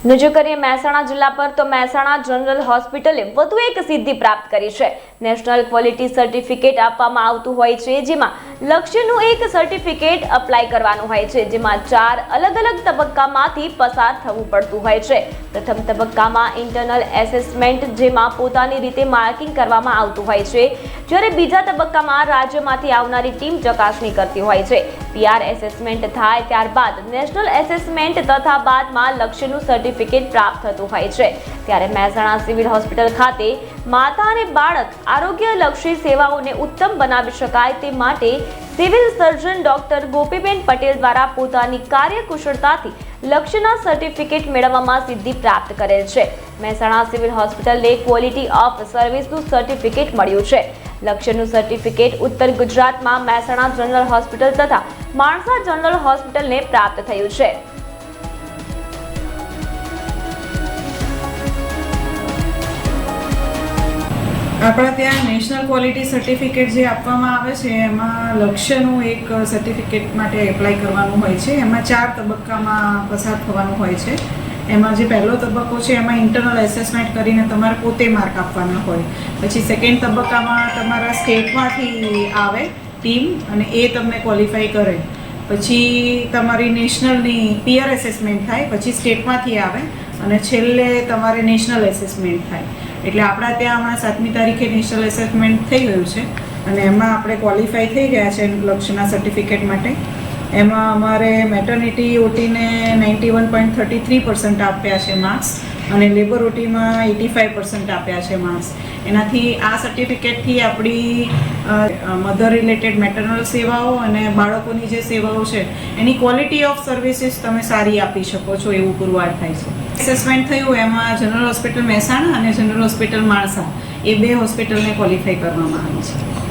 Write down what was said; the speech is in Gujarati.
નજર કરીએ મહેસાણા જિલ્લા પર તો મહેસાણા જનરલ હોસ્પિટલે વધુ એક સિદ્ધિ પ્રાપ્ત કરી છે। નેશનલ ક્વોલિટી સર્ટિફિકેટ આપવામાં આવતું હોય છે, જેમાં લક્ષ્યનું એક સર્ટિફિકેટ અપ્લાય કરવાનું હોય છે, જેમાં 4 અલગ અલગ તબક્કામાંથી પસાર થવું પડતું હોય છે। પ્રથમ તબક્કામાં ઇન્ટરનલ એસેસમેન્ટ, જેમાં પોતાની રીતે માર્કિંગ કરવામાં આવતું હોય છે, જ્યારે બીજા તબક્કામાં રાજ્યમાંથી આવનારી ટીમ ચકાસણી કરતી હોય છે। PR એસેસમેન્ટ થાય ત્યારબાદ નેશનલ એસેસમેન્ટ તથા બાદમાં લક્ષ્યનું સર્ટિફિકેટ પ્રાપ્ત થતું હોય છે। ત્યારે મહેસાણા સિવિલ હોસ્પિટલ ખાતે માતા અને બાળક આરોગ્યલક્ષી સેવાઓને ઉત્તમ બનાવી શકાય તે માટે civil surgeon doctor Gopiben Patel દ્વારા પોતાની કાર્યકુશળતાથી લક્ષ્યના સર્ટિફિકેટ મેળવવામાં સિદ્ધિ પ્રાપ્ત કરેલ છે। મહેસાણા સિવિલ હોસ્પિટલને ક્વોલિટી ઓફ સર્વિસનું સર્ટિફિકેટ મળ્યું છે। લક્ષ્યનું સર્ટિફિકેટ ઉત્તર ગુજરાતમાં મહેસાણા જનરલ હોસ્પિટલ તથા માણસા જનરલ હોસ્પિટલને પ્રાપ્ત થયું છે। આપણા ત્યાં નેશનલ ક્વોલિટી સર્ટિફિકેટ જે આપવામાં આવે છે, એમાં લક્ષ્યનું એક સર્ટિફિકેટ માટે એપ્લાય કરવાનું હોય છે। એમાં 4 તબક્કામાં પસાર થવાનું હોય છે। એમાં જે પહેલો તબક્કો છે, એમાં ઇન્ટરનલ એસેસમેન્ટ કરીને તમારે પોતે માર્ક આપવાના હોય। પછી સેકન્ડ તબક્કામાં તમારા સ્ટેટમાંથી આવે ટીમ અને એ તમને ક્વોલિફાય કરે। પછી તમારી નેશનલની PR એસેસમેન્ટ થાય, પછી સ્ટેટમાંથી આવે અને છેલ્લે તમારે નેશનલ એસેસમેન્ટ થાય। એટલે આપણા ત્યાં હમણાં 7મી તારીખે નેશનલ એસેસમેન્ટ થઈ ગયું છે અને એમાં આપણે ક્વોલિફાય થઈ ગયા છે લક્ષ્યના સર્ટિફિકેટ માટે। એમાં અમારે મેટર્નિટી ઓટીને 91.33% આપ્યા છે માર્ક્સ અને લેબર ઓટીમાં 85% આપ્યા છે માર્ક્સ। એનાથી આ સર્ટિફિકેટથી આપણી મધર રિલેટેડ મેટરનલ સેવાઓ અને બાળકોની જે સેવાઓ છે એની ક્વોલિટી ઓફ સર્વિસીસ તમે સારી આપી શકો છો એવું પુરવાર થાય છે। એસેસમેન્ટ થયું એમાં જનરલ હોસ્પિટલ મહેસાણા અને જનરલ હોસ્પિટલ માણસા એ 2 હોસ્પિટલને ક્વોલિફાય કરવામાં આવી છે।